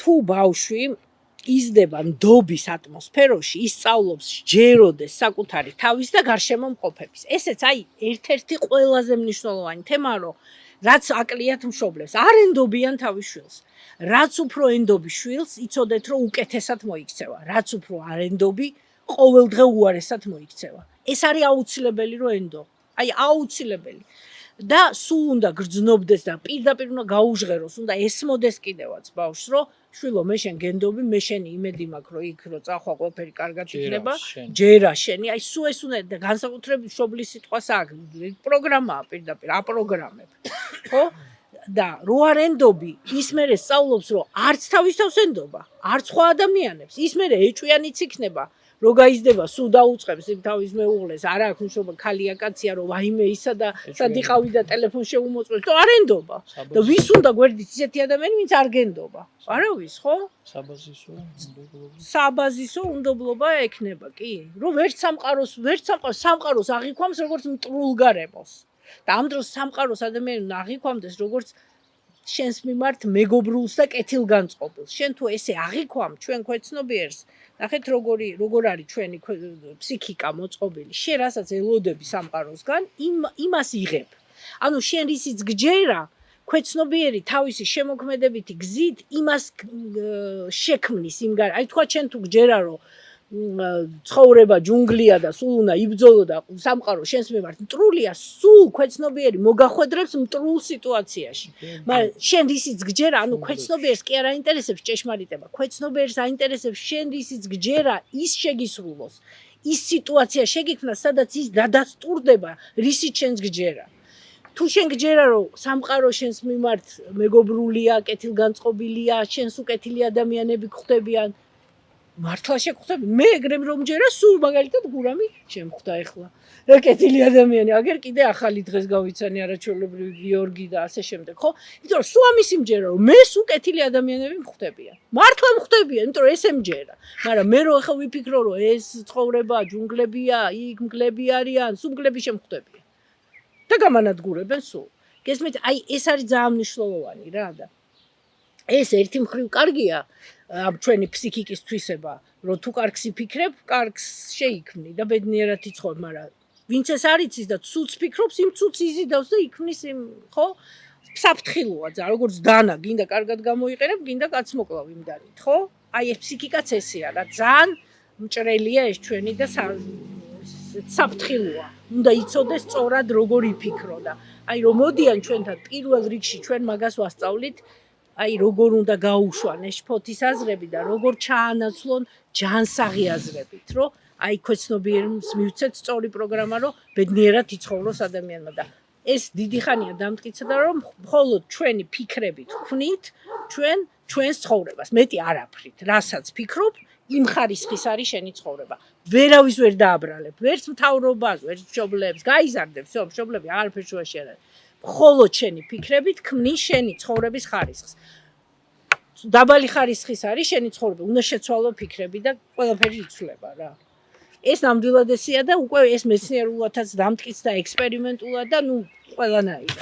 თუ ბავშვი იზრდება ნდობის ატმოსფეროში, ისწავლობს ჯეროდეს საკუთარი თავის და გარშემო მყოფების. ესეც აი ერთ-ერთი ყველაზე მნიშვნელოვანი თემაა, რომ რაც აკლიათ მშობლებს, არ ენდობიან თავის შვილს. რაც უფრო ენდობი შვილს, იცოდეთ, რომ უკეთესად მოიქცევა. რაც უფრო არ ენდობი, ყოველდღე უარესად მოიქცევა. ეს არის აუცილებელი, რომ ენდო. აი აუცილებელი. და სულ უნდა გრძნობდეს და პირდაპირ უნდა გაუჟღეროს, უნდა ესმოდეს კიდევაც ბავშვს, რომ შვილო, მე შენ გენდობი, მე შენი იმედი მაქვს, რომ იქ რო წახვა ყველაფერი კარგად იქნება, ჯერა შენი, აი სულ ეს უნდა და განსაკუთრებით მშობლის სიტყვას აქვს, პროგრამაა პირდაპირ, აპროგრამებ. ხო? და რო არ ენდობი, ის მერე სწავლობს, რომ არც თავის თავს ენდობა, არც სხვა ადამიანებს, ის მერე ეჭვიანიც იქნება. რო გაიზრდება, სულ დაუწყებს იმ თავის მეუღლეს, არა აქვს მშობა ქალია კაცია, რომ ვაიმე ისა და სად იყავი და ტელეფონს შეუმოწმებს, თუ არ ენდობა. და ვის უნდა გვერდით ისეთი ადამიანი, ვინც არ გენდობა. არავის, ხო? საბაზისო უნდობლობა ექნება, კი? რომ ვერც სამყაროს აღიქვამს როგორც მტრულგარემოს. და ამ დროს სამყაროს ადამიანი უნდა აღიქვამდეს როგორც შენს მიმართ მეგობრულს და კეთილგანწყობილს. შენ თუ ესე აღიქვამ ჩვენ ქვეცნობიერს, ნახეთ როგორ არის ჩვენი ფსიქიკა მოწყობილი. შენ რასაც ელოდები სამყაროსგან, იმას იღებ. ანუ შენ რისიც გჯერა, ქვეცნობიერი თავისი შემოქმედებითი გზით იმას შექმნის იმ აი თქვა შენ თუ გჯერა რომ ცხოვრება ჯუნგლია და სულ უნდა იბრძოლო და სამყარო შენს მიმართ მტრულია, სულ ქვეცნობიერი მოგახვედრებს მტრულ სიტუაციაში. მაგრამ შენ რისიც გჯერა, ანუ ქვეცნობიერს კი არ აინტერესებს ჭეშმარიტება. ქვეცნობიერს აინტერესებს შენ რისიც გჯერა, ის შეგისრულოს. ის სიტუაცია შეგიქმნას, სადაც ის დადასტურდება, რისიც შენს გჯერა. თუ შენ გჯერა, რომ სამყარო შენს მიმართ მეგობრულია, კეთილგანწყობილია, შენს უკეთილი ადამიანები გხვდებიან, მართლა შეგხვდები? მე ეგრემ რომ ჯერა, სულ მაგალითად გურამი შემხვდა ეხლა. რა კეთილი ადამიანი, აგერ კიდე ახალი დღეს გავიცანი არაჩვეულებრივი გიორგი და ასე შემდეგ, ხო? იმიტომ რომ სულ ამისი მჯერა, რომ მე სულ კეთილი ადამიანები მხვდებიან. მართლა მხვდებიან, იმიტომ რომ ესე მჯერა. მაგრამ მე რო ახლა ვიფიქრო, რომ ეს ცხოვრება ჯუნგლებია, იქ მგლები არიან, სულ მგლები შემხვდებიან. და გამანადგურებენ სულ. გესმით, აი ეს არის ძალიან მნიშვნელოვანი რა და ეს ერთი მხრივ კარგია ჩვენი ფსიქიკის თვისება, რომ თუ კარგს იფიქრებ, კარგს შეიქმნი და ბედნიერად იცხოვრ, მაგრამ ვინც ეს არ იცის და ცუც ფიქრობს, იმ ცუც იზიდავს და იქმნის იმ, ხო? საფრთხილოა ძალიან, როგორც დანა, გინდა კარგად გამოიყენებ, გინდა კაცმოკლავ იმ დანით, ხო? აი ეს ფსიქიკაც ესეა რა, ძალიან მჭრელია ეს ჩვენი და საფრთხილოა. უნდა იცოდეს სწორად როგორ იფიქრო და აი რომ მოდიან ჩვენთან პირველ რიგში ჩვენ მაგას ვასწავლით, აი როგორ უნდა გაუშვან ეს შფოთის აზრები და როგორ ჩაანაცვლონ ჯანსაღი აზრებით, რომ აი ქვეცნობიერს მივცეთ სწორი პროგრამა, რომ ბედნიერად იცხოვროს ადამიანმა და ეს დიდი ხანია დამტკიცდა, რომ მხოლოდ ჩვენი ფიქრებით ვქმნით ჩვენს ცხოვრებას, მეტი არაფრით, რასაც ფიქრობ, იმ ხარისხის არის შენი ცხოვრება. ვერავის ვერ დააბრალებ, ვერც მთავრობას, ვერც მშობლებს, გაიზარდებს, მშობლები აღარაფერ შუაში არ არის. მხოლოდ შენი ფიქრებით ქმნის შენი ცხოვრების ხარისხს. დაბალი ხარისხის არის შენი ცხოვრება, უნდა შეცვალო ფიქრები და ყველაფერი იცვლება რა. ეს ნამდვილად ესეა და უკვე ეს მეცნიერულადაც დამტკიცდა ექსპერიმენტულად და ნუ ყველანაირად.